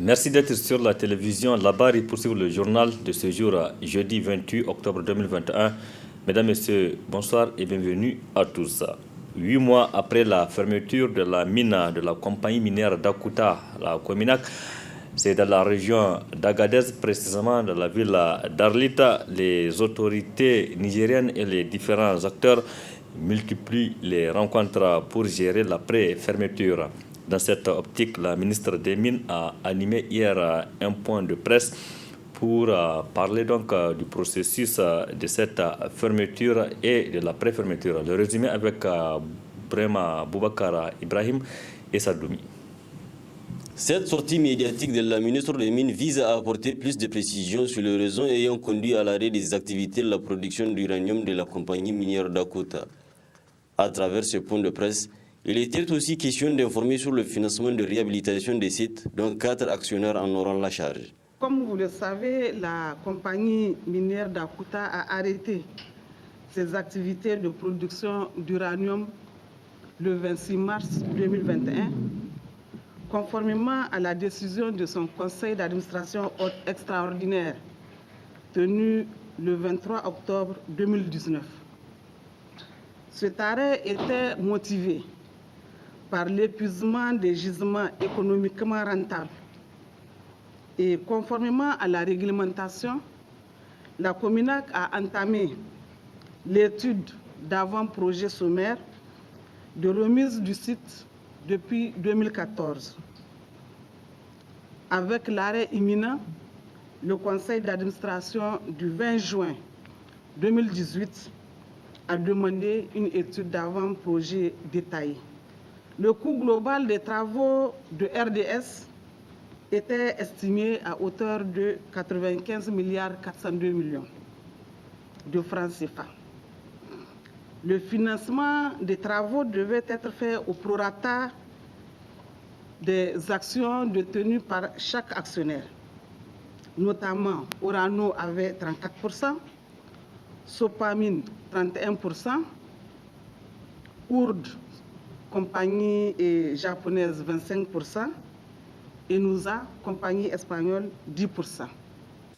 Merci d'être sur la télévision Labari pour suivre le journal de ce jour, jeudi 28 octobre 2021. Mesdames, Messieurs, bonsoir et bienvenue à tous. 8 mois après la fermeture de la mine de la compagnie minière d'Akuta, la Cominac, c'est dans la région d'Agadez, précisément dans la ville d'Arlita, les autorités nigériennes et les différents acteurs multiplient les rencontres pour gérer l'après-fermeture. Dans cette optique, la ministre des Mines a animé hier un point de presse pour parler donc du processus de cette fermeture et de l'après-fermeture. Le résumé avec Brema Boubacar Ibrahim et Sadoumi. Cette sortie médiatique de la ministre des Mines vise à apporter plus de précisions sur les raisons ayant conduit à l'arrêt des activités de la production d'uranium de la compagnie minière d'Akuta. À travers ce point de presse, il était aussi question d'informer sur le financement de réhabilitation des sites dont 4 actionnaires en auront la charge. Comme vous le savez, la compagnie minière d'Akuta a arrêté ses activités de production d'uranium le 26 mars 2021, conformément à la décision de son conseil d'administration extraordinaire tenu le 23 octobre 2019. Cet arrêt était motivé par l'épuisement des gisements économiquement rentables. Et conformément à la réglementation, la Cominac a entamé l'étude d'avant-projet sommaire de remise du site depuis 2014. Avec l'arrêt imminent, le conseil d'administration du 20 juin 2018 a demandé une étude d'avant-projet détaillée. Le coût global des travaux de RDS était estimé à hauteur de 95 402 milliards de francs CFA. Le financement des travaux devait être fait au prorata des actions détenues par chaque actionnaire. Notamment, Orano avait 34%, Sopamine 31%, Ourd, compagnie japonaise 25%, et Nusa, compagnie espagnole 10%.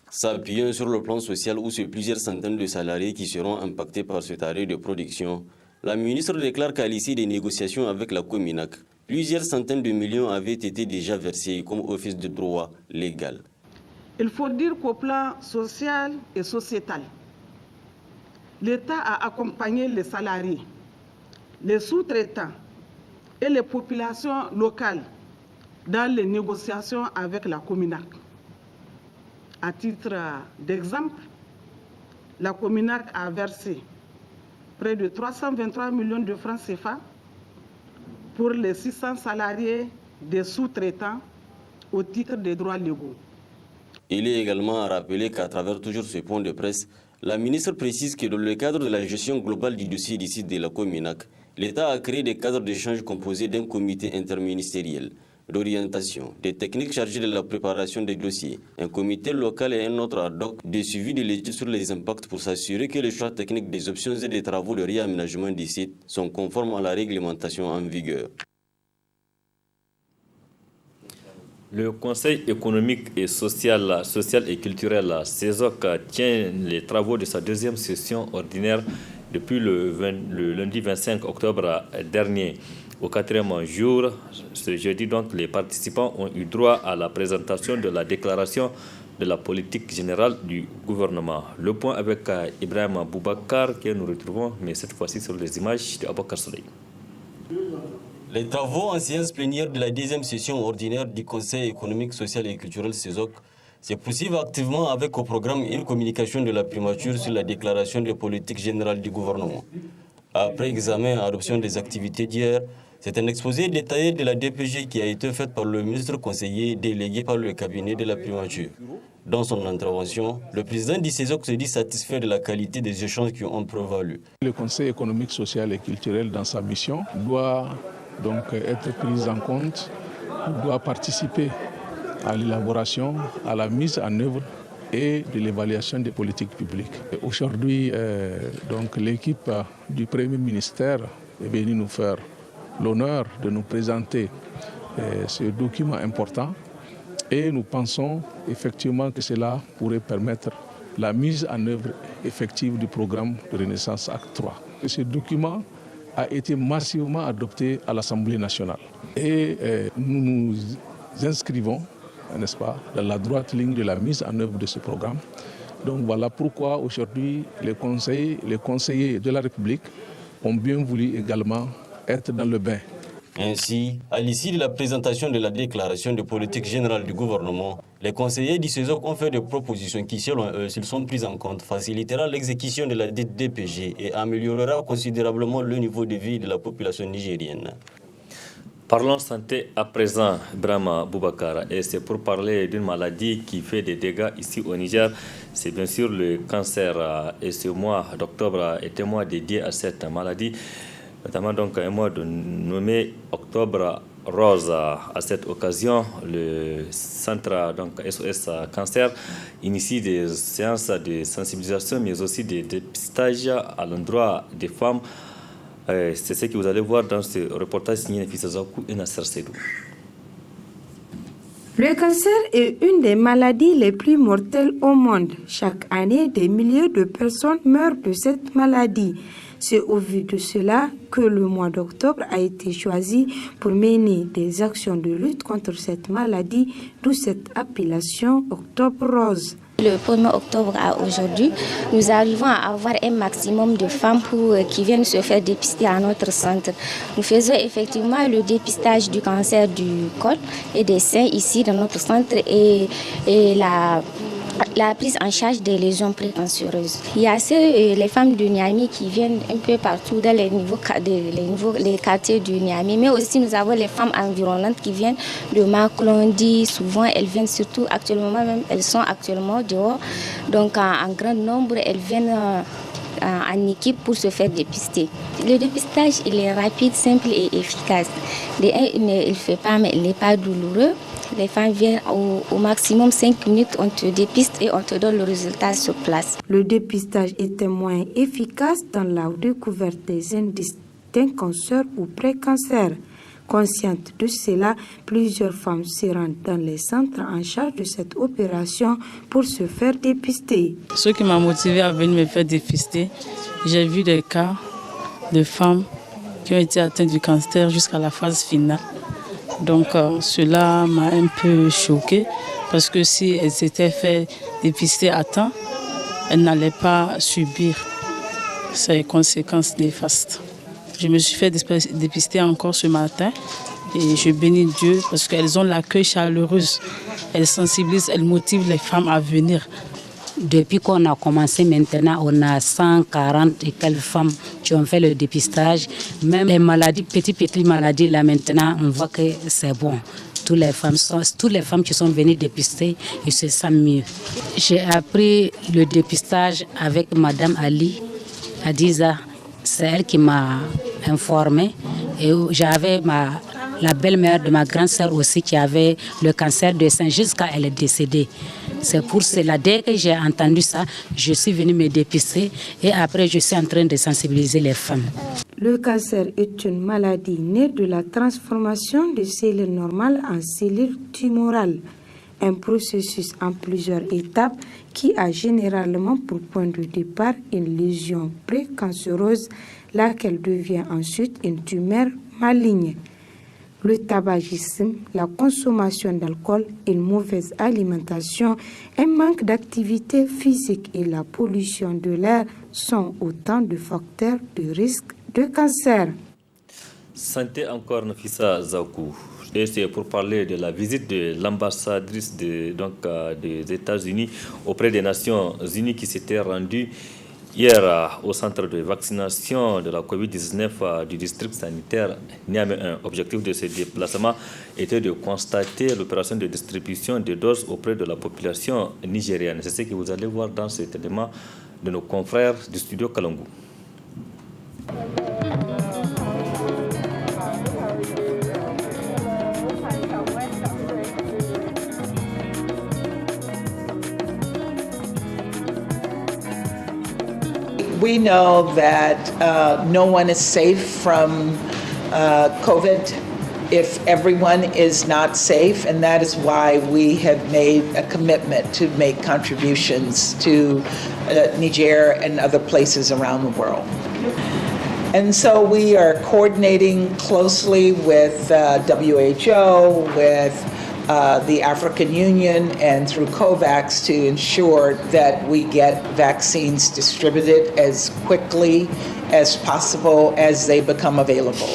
S'appuyant sur le plan social où c'est plusieurs centaines de salariés qui seront impactés par cet arrêt de production, la ministre déclare qu'à l'issue des négociations avec la Cominac, plusieurs centaines de millions avaient été déjà versés comme office de droit légal. Il faut dire qu'au plan social et sociétal, l'État a accompagné les salariés, les sous-traitants et les populations locales dans les négociations avec la Cominac. À titre d'exemple, la Cominac a versé près de 323 millions de francs CFA pour les 600 salariés des sous-traitants au titre des droits légaux. Il est également rappelé qu'à travers toujours ce point de presse, la ministre précise que dans le cadre de la gestion globale du dossier du site de la Cominac, l'État a créé des cadres d'échange composés d'un comité interministériel d'orientation, des techniques chargées de la préparation des dossiers, un comité local et un autre ad hoc de suivi de l'étude sur les impacts pour s'assurer que les choix techniques des options et des travaux de réaménagement du site sont conformes à la réglementation en vigueur. Le Conseil économique et social et culturel CESOC tient les travaux de sa deuxième session ordinaire depuis le lundi 25 octobre dernier. Au 4e jour, ce jeudi donc, les participants ont eu droit à la présentation de la déclaration de la politique générale du gouvernement. Le point avec Ibrahim Boubacar que nous retrouvons, mais cette fois-ci sur les images de Abakar Soleil. Les travaux en séance plénière de la deuxième session ordinaire du Conseil économique, social et culturel CESOC se poursuivent activement avec au programme une communication de la primature sur la déclaration de politique générale du gouvernement. Après examen et adoption des activités d'hier, c'est un exposé détaillé de la DPG qui a été fait par le ministre conseiller délégué par le cabinet de la primature. Dans son intervention, le président du CESOC se dit satisfait de la qualité des échanges qui ont prévalu. Le Conseil économique, social et culturel, dans sa mission, doit donc être pris en compte, doit participer à l'élaboration, à la mise en œuvre et de l'évaluation des politiques publiques. Aujourd'hui, donc l'équipe du Premier ministère est venue nous faire l'honneur de nous présenter ce document important Et nous pensons effectivement que cela pourrait permettre la mise en œuvre effective du programme de Renaissance Acte 3. Ce document a été massivement adopté à l'Assemblée nationale. Et nous nous inscrivons, n'est-ce pas, dans la droite ligne de la mise en œuvre de ce programme. Donc voilà pourquoi aujourd'hui les conseillers de la République ont bien voulu également être dans le bain. Ainsi, à l'issue de la présentation de la déclaration de politique générale du gouvernement, les conseillers du CESOC ont fait des propositions qui, selon eux, s'ils sont prises en compte, facilitera l'exécution de la DPG et améliorera considérablement le niveau de vie de la population nigérienne. Parlons santé à présent, Brahma Boubacara, et c'est pour parler d'une maladie qui fait des dégâts ici au Niger. C'est bien sûr le cancer, et ce mois d'octobre est un mois dédié à cette maladie, notamment donc un mois nommé Octobre Rose. À cette occasion, le centre donc SOS Cancer initie des séances de sensibilisation, mais aussi des dépistages à l'endroit des femmes. C'est ce que vous allez voir dans ce reportage signé Nafisa Zakou et Nasser Sedou. Le cancer est une des maladies les plus mortelles au monde. Chaque année, des milliers de personnes meurent de cette maladie. C'est au vu de cela que le mois d'octobre a été choisi pour mener des actions de lutte contre cette maladie, d'où cette appellation Octobre Rose. Le 1er octobre à aujourd'hui, nous arrivons à avoir un maximum de femmes qui viennent se faire dépister à notre centre. Nous faisons effectivement le dépistage du cancer du col et des seins ici dans notre centre et la prise en charge des lésions précancéreuses. Il y a les femmes de Niamey qui viennent un peu partout dans les quartiers du Niamey, mais aussi nous avons les femmes environnantes qui viennent de Maklondi. Souvent, elles viennent surtout actuellement, même elles sont actuellement dehors. Donc, en grand nombre, elles viennent en équipe pour se faire dépister. Le dépistage, il est rapide, simple et efficace. Il ne fait pas, mais il n'est pas douloureux. Les femmes viennent au maximum 5 minutes, on te dépiste et on te donne le résultat sur place. Le dépistage est un moyen efficace dans la découverte des indices d'un cancer ou pré-cancer. Consciente de cela, plusieurs femmes se rendent dans les centres en charge de cette opération pour se faire dépister. Ce qui m'a motivée à venir me faire dépister, j'ai vu des cas de femmes qui ont été atteintes du cancer jusqu'à la phase finale. Donc cela m'a un peu choquée parce que si elles s'étaient fait dépister à temps, elles n'allaient pas subir ces conséquences néfastes. Je me suis fait dépister encore ce matin et je bénis Dieu parce qu'elles ont l'accueil chaleureuse. Elles sensibilisent, elles motivent les femmes à venir. Depuis qu'on a commencé maintenant, on a 140 et quelques femmes qui ont fait le dépistage. Même les maladies, petites maladies, là maintenant, on voit que c'est bon. Toutes les femmes qui sont venues dépister, ils se sentent mieux. J'ai appris le dépistage avec Madame Ali Adiza. C'est elle qui m'a informée. Et j'avais la belle-mère de ma grande sœur aussi qui avait le cancer du sein jusqu'à elle est décédée. C'est pour cela, dès que j'ai entendu ça, je suis venue me dépister et après je suis en train de sensibiliser les femmes. Le cancer est une maladie née de la transformation de cellules normales en cellules tumorales. Un processus en plusieurs étapes qui a généralement pour point de départ une lésion précancéreuse, laquelle devient ensuite une tumeur maligne. Le tabagisme, la consommation d'alcool, une mauvaise alimentation, un manque d'activité physique et la pollution de l'air sont autant de facteurs de risque de cancer. Santé encore, Nafisa Zakou. Et c'est pour parler de la visite de l'ambassadrice des États-Unis auprès des Nations Unies qui s'était rendue hier au centre de vaccination de la COVID-19 du district sanitaire Niamey 1. L'objectif de ce déplacement était de constater l'opération de distribution de doses auprès de la population nigérienne. C'est ce que vous allez voir dans cet élément de nos confrères du studio Kalangou. We know that no one is safe from COVID if everyone is not safe, and that is why we have made a commitment to make contributions to Niger and other places around the world. And so we are coordinating closely with WHO, with the African Union, and through COVAX to ensure that we get vaccines distributed as quickly as possible as they become available.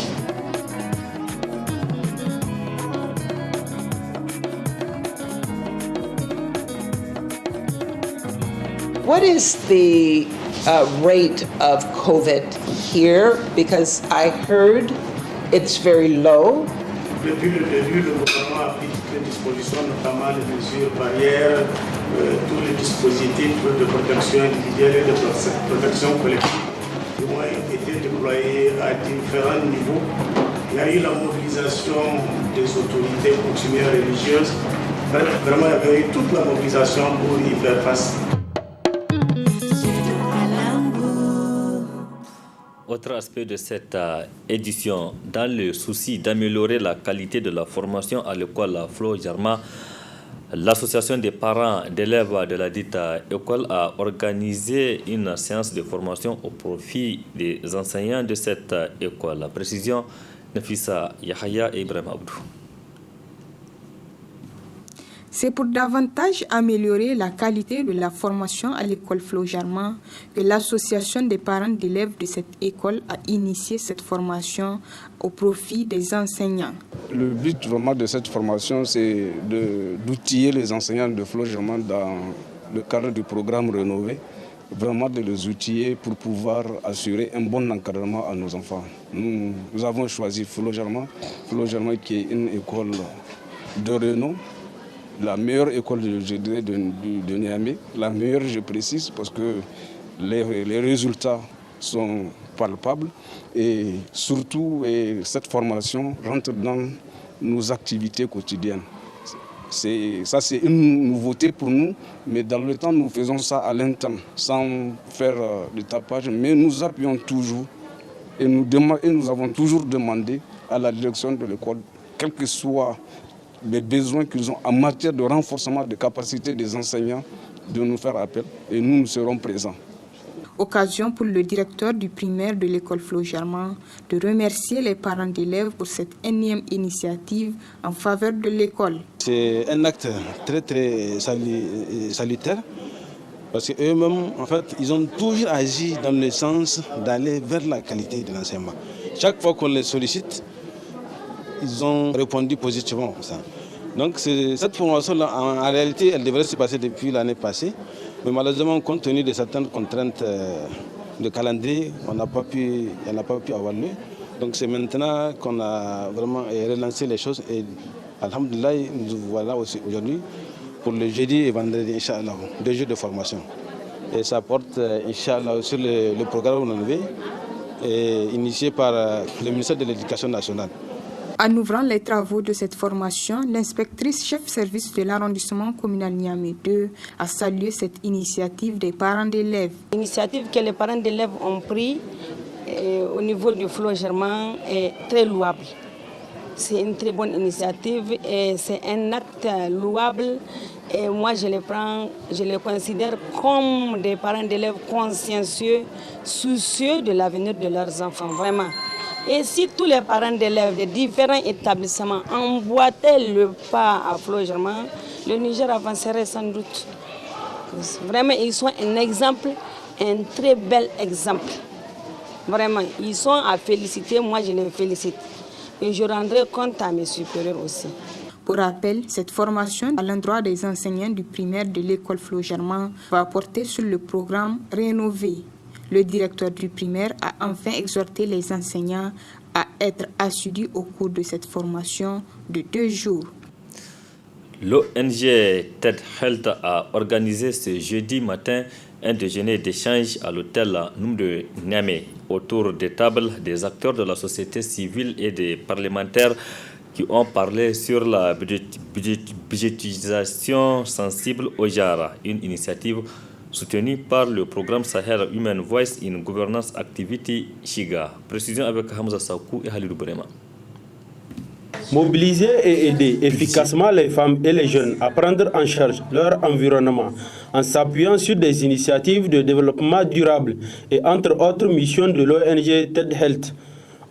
What is the rate of COVID here? Because I heard it's very low. Depuis le début, le gouvernement a pris toutes les dispositions, notamment les mesures barrières, tous les dispositifs de protection individuelle et de protection collective qui ont été déployés à différents niveaux. Il y a eu la mobilisation des autorités coutumières religieuses. Vraiment, il y avait eu toute la mobilisation pour y faire face. Autre aspect de cette édition, dans le souci d'améliorer la qualité de la formation à l'école Flo Jarma, l'association des parents d'élèves de la dite école a organisé une séance de formation au profit des enseignants de cette école. La précision, Nafisa Yahaya et Ibrahim Abdou. C'est pour davantage améliorer la qualité de la formation à l'école Flo Jarma que l'association des parents d'élèves de cette école a initié cette formation au profit des enseignants. Le but vraiment de cette formation, c'est d'outiller les enseignants de Flo Jarma dans le cadre du programme Rénové, vraiment de les outiller pour pouvoir assurer un bon encadrement à nos enfants. Nous avons choisi Flo Jarma qui est une école de renom, la meilleure école de Niamey, la meilleure je précise parce que les résultats sont palpables et surtout cette formation rentre dans nos activités quotidiennes. Ça c'est une nouveauté pour nous, mais dans le temps nous faisons ça à l'interne sans faire de tapage, mais nous appuyons toujours et nous avons toujours demandé à la direction de l'école, quel que soit les besoins qu'ils ont en matière de renforcement des capacités des enseignants, de nous faire appel et nous serons présents. Occasion pour le directeur du primaire de l'école Flo Jarma de remercier les parents d'élèves pour cette énième initiative en faveur de l'école. C'est un acte très salutaire parce qu'eux-mêmes, en fait, ils ont toujours agi dans le sens d'aller vers la qualité de l'enseignement. Chaque fois qu'on les sollicite, ils ont répondu positivement à ça. Donc cette formation-là, en réalité, elle devrait se passer depuis l'année passée. Mais malheureusement, compte tenu de certaines contraintes de calendrier, elle n'a pas pu avoir lieu. Donc c'est maintenant qu'on a vraiment relancé les choses. Et alhamdoulilah, nous voilà aussi aujourd'hui pour le jeudi et vendredi, Inch'Allah, 2 jours de formation. Et ça porte, Inch'Allah, sur le programme Rénové, initié par le ministère de l'Éducation nationale. En ouvrant les travaux de cette formation, l'inspectrice chef service de l'arrondissement communal Niamey 2 a salué cette initiative des parents d'élèves. L'initiative que les parents d'élèves ont prise au niveau du Flo Jarma est très louable. C'est une très bonne initiative et c'est un acte louable. Et moi, je les considère comme des parents d'élèves consciencieux, soucieux de l'avenir de leurs enfants, vraiment. Et si tous les parents d'élèves de différents établissements emboîtaient le pas à Flo Jarma, le Niger avancerait sans doute. Vraiment, ils sont un exemple, un très bel exemple. Vraiment, ils sont à féliciter, moi je les félicite. Et je rendrai compte à mes supérieurs aussi. Pour rappel, cette formation à l'endroit des enseignants du primaire de l'école Flo Jarma va porter sur le programme Rénové. Le directeur du primaire a enfin exhorté les enseignants à être assidus au cours de cette formation de 2 jours. L'ONG TED Health a organisé ce jeudi matin un déjeuner d'échange à l'hôtel Noum de Niamey autour des tables des acteurs de la société civile et des parlementaires qui ont parlé sur la budgétisation sensible au genre, une initiative soutenu par le programme Sahel Human Voice in Governance Activity Shiga. Précision avec Hamza Sakou et Halilou Brema. Mobiliser et aider efficacement les femmes et les jeunes à prendre en charge leur environnement en s'appuyant sur des initiatives de développement durable et entre autres missions de l'ONG TED Health.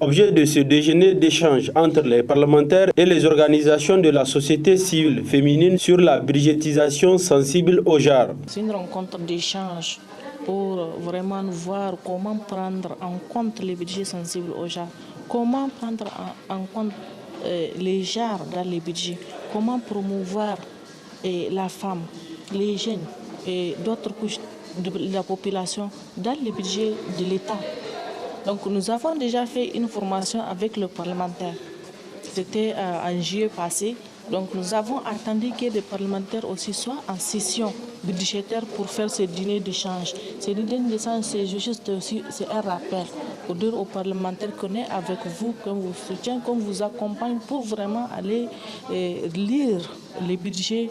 Objet de ce déjeuner d'échange entre les parlementaires et les organisations de la société civile féminine sur la budgétisation sensible au genre. C'est une rencontre d'échange pour vraiment voir comment prendre en compte les budgets sensibles au genre, comment prendre en compte les genres dans les budgets, comment promouvoir la femme, les jeunes et d'autres couches de la population dans les budgets de l'État. Donc nous avons déjà fait une formation avec le parlementaire. C'était en juillet passé. Donc nous avons attendu que les parlementaires aussi soient en session budgétaire pour faire ce dîner d'échange. Ce dîner d'échange, c'est juste aussi un rappel pour dire aux parlementaires qu'on est avec vous, qu'on vous soutient, qu'on vous accompagne pour vraiment aller lire les budgets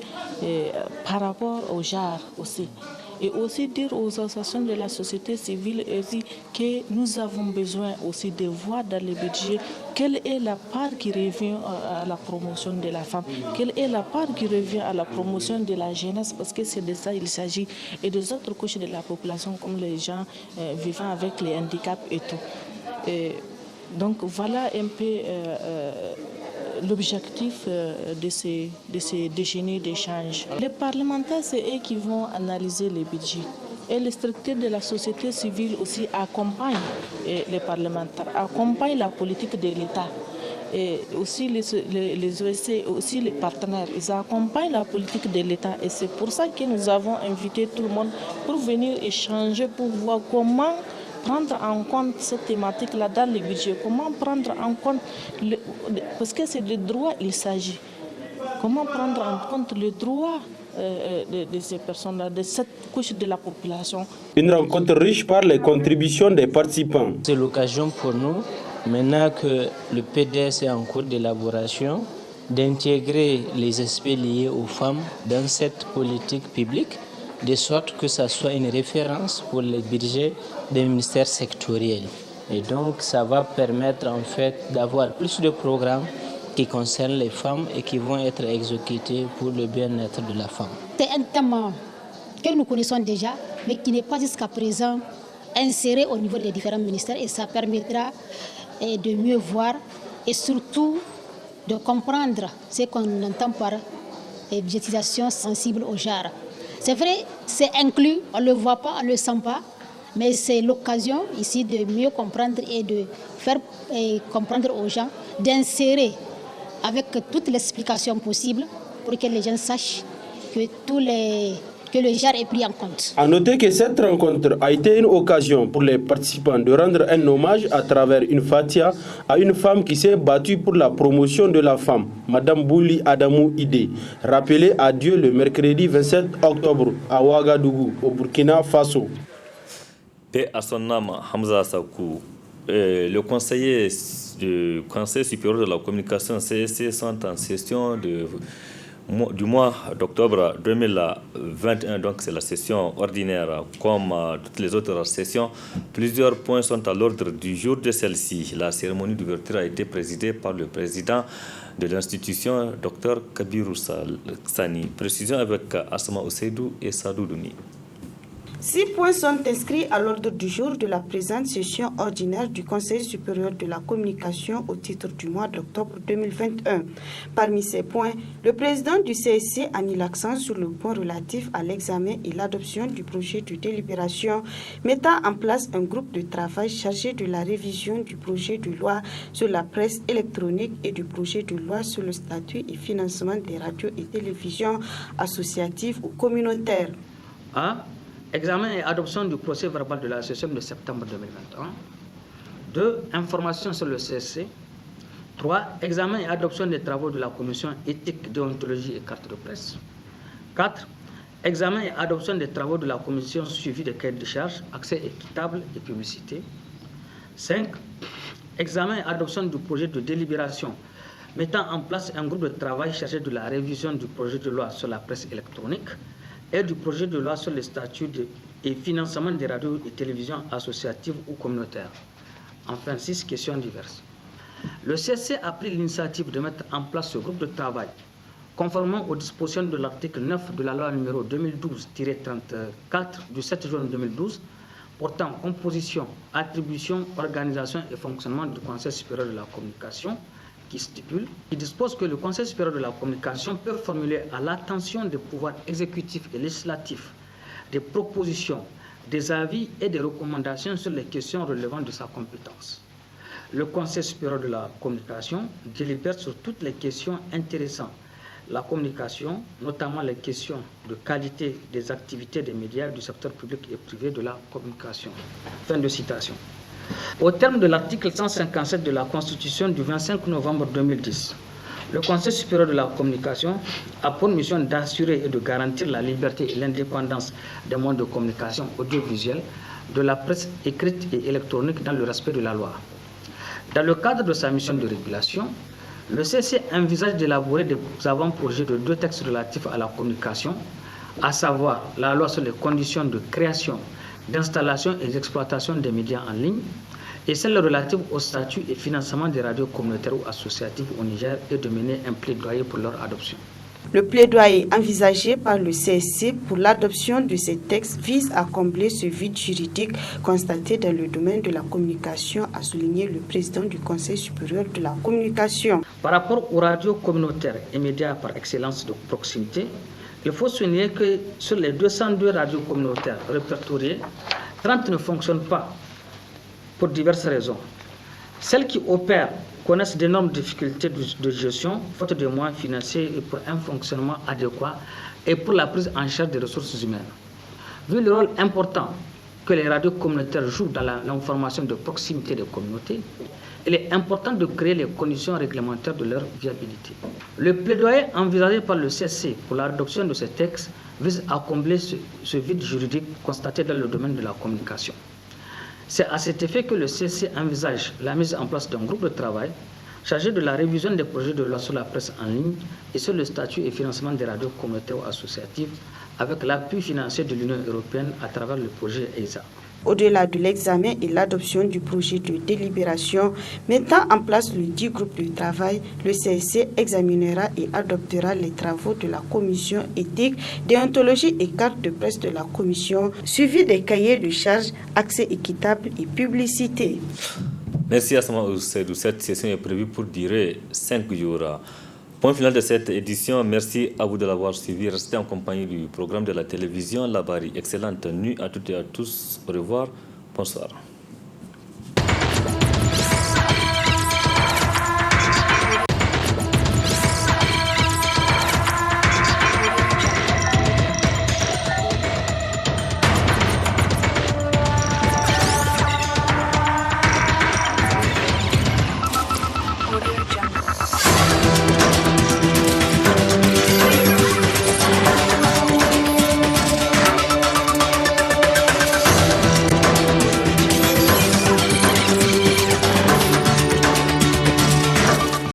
par rapport au genre aussi. Et aussi dire aux associations de la société civile aussi que nous avons besoin aussi de voir dans les budgets quelle est la part qui revient à la promotion de la femme, quelle est la part qui revient à la promotion de la jeunesse, parce que c'est de ça il s'agit, et des autres couches de la population comme les gens vivant avec les handicaps et tout. Donc voilà un peu l'objectif de ces déjeuners d'échange. Les parlementaires, c'est eux qui vont analyser les budgets. Et les structures de la société civile aussi accompagnent les parlementaires, accompagnent la politique de l'État. Et aussi les OSC, aussi les partenaires, ils accompagnent la politique de l'État. Et c'est pour ça que nous avons invité tout le monde pour venir échanger, pour voir comment prendre en compte cette thématique-là dans les budgets, comment prendre en compte, parce que c'est de droit il s'agit, comment prendre en compte le droit de ces personnes-là, de cette couche de la population. Une rencontre riche par les contributions des participants. C'est l'occasion pour nous, maintenant que le PDS est en cours d'élaboration, d'intégrer les aspects liés aux femmes dans cette politique publique, de sorte que ça soit une référence pour les budgets des ministères sectoriels. Et donc, ça va permettre en fait d'avoir plus de programmes qui concernent les femmes et qui vont être exécutés pour le bien-être de la femme. C'est un thème que nous connaissons déjà, mais qui n'est pas jusqu'à présent inséré au niveau des différents ministères, et ça permettra de mieux voir et surtout de comprendre ce qu'on entend par budgétisation sensible au genre. C'est vrai, c'est inclus, on ne le voit pas, on ne le sent pas, mais c'est l'occasion ici de mieux comprendre et de faire comprendre aux gens, d'insérer avec toute l'explication possible pour que les gens sachent que le genre est pris en compte. A noter que cette rencontre a été une occasion pour les participants de rendre un hommage à travers une fatia à une femme qui s'est battue pour la promotion de la femme, Madame Bouli Adamou Ide, rappelée à Dieu le mercredi 27 octobre à Ouagadougou, au Burkina Faso. Paix à son âme, Hamza Sakou. Le conseiller du Conseil supérieur de la communication CSC sont en session du mois d'octobre 2021, donc c'est la session ordinaire comme toutes les autres sessions. Plusieurs points sont à l'ordre du jour de celle-ci. La cérémonie d'ouverture a été présidée par le président de l'institution, Dr Kabirou Sani. Précision avec Asma Oseidou et Sadou Douni. 6 points sont inscrits à l'ordre du jour de la présente session ordinaire du Conseil supérieur de la communication au titre du mois d'octobre 2021. Parmi ces points, le président du CSC a mis l'accent sur le point relatif à l'examen et l'adoption du projet de délibération mettant en place un groupe de travail chargé de la révision du projet de loi sur la presse électronique et du projet de loi sur le statut et financement des radios et télévisions associatives ou communautaires. Examen et adoption du procès verbal de la session de septembre 2021. 2. Information sur le CSC. 3. Examen et adoption des travaux de la commission éthique, déontologie et carte de presse. 4. Examen et adoption des travaux de la commission suivi des cahiers de charges, accès équitable et publicité. 5. Examen et adoption du projet de délibération mettant en place un groupe de travail chargé de la révision du projet de loi sur la presse électronique et du projet de loi sur les statuts et financement des radios et télévisions associatives ou communautaires. Enfin, 6 questions diverses. Le CSC a pris l'initiative de mettre en place ce groupe de travail, conformément aux dispositions de l'article 9 de la loi numéro 2012-34 du 7 juin 2012, portant composition, attribution, organisation et fonctionnement du Conseil supérieur de la communication, qui dispose que le Conseil supérieur de la communication peut formuler à l'attention des pouvoirs exécutifs et législatifs des propositions, des avis et des recommandations sur les questions relevant de sa compétence. Le Conseil supérieur de la communication délibère sur toutes les questions intéressant la communication, notamment les questions de qualité des activités des médias du secteur public et privé de la communication. Fin de citation. Au terme de l'article 157 de la Constitution du 25 novembre 2010, le Conseil supérieur de la communication a pour mission d'assurer et de garantir la liberté et l'indépendance des modes de communication audiovisuelle, de la presse écrite et électronique dans le respect de la loi. Dans le cadre de sa mission de régulation, le CC envisage d'élaborer des avant-projets de 2 textes relatifs à la communication, à savoir la loi sur les conditions de création, d'installation et d'exploitation des médias en ligne et celle relative au statut et financement des radios communautaires ou associatives au Niger et de mener un plaidoyer pour leur adoption. Le plaidoyer envisagé par le CSC pour l'adoption de ces textes vise à combler ce vide juridique constaté dans le domaine de la communication, a souligné le président du Conseil supérieur de la communication. Par rapport aux radios communautaires et médias par excellence de proximité, il faut souligner que sur les 202 radios communautaires répertoriées, 30 ne fonctionnent pas pour diverses raisons. Celles qui opèrent connaissent d'énormes difficultés de gestion, faute de moyens financiers et pour un fonctionnement adéquat et pour la prise en charge des ressources humaines. Vu le rôle important que les radios communautaires jouent dans l'information de proximité des communautés, il est important de créer les conditions réglementaires de leur viabilité. Le plaidoyer envisagé par le CSC pour l'adoption de ces textes vise à combler ce vide juridique constaté dans le domaine de la communication. C'est à cet effet que le CSC envisage la mise en place d'un groupe de travail chargé de la révision des projets de loi sur la presse en ligne et sur le statut et financement des radios communautaires ou associatives avec l'appui financier de l'Union européenne à travers le projet EISA. Au-delà de l'examen et l'adoption du projet de délibération mettant en place le 10 groupes de travail, le CSC examinera et adoptera les travaux de la commission éthique, déontologie et carte de presse de la commission, suivi des cahiers de charges, accès équitable et publicité. Merci Asma Ousseidou. Cette session est prévue pour durer 5 jours. Point final de cette édition. Merci à vous de l'avoir suivi. Restez en compagnie du programme de la télévision Labari. Excellente nuit à toutes et à tous. Au revoir. Bonsoir.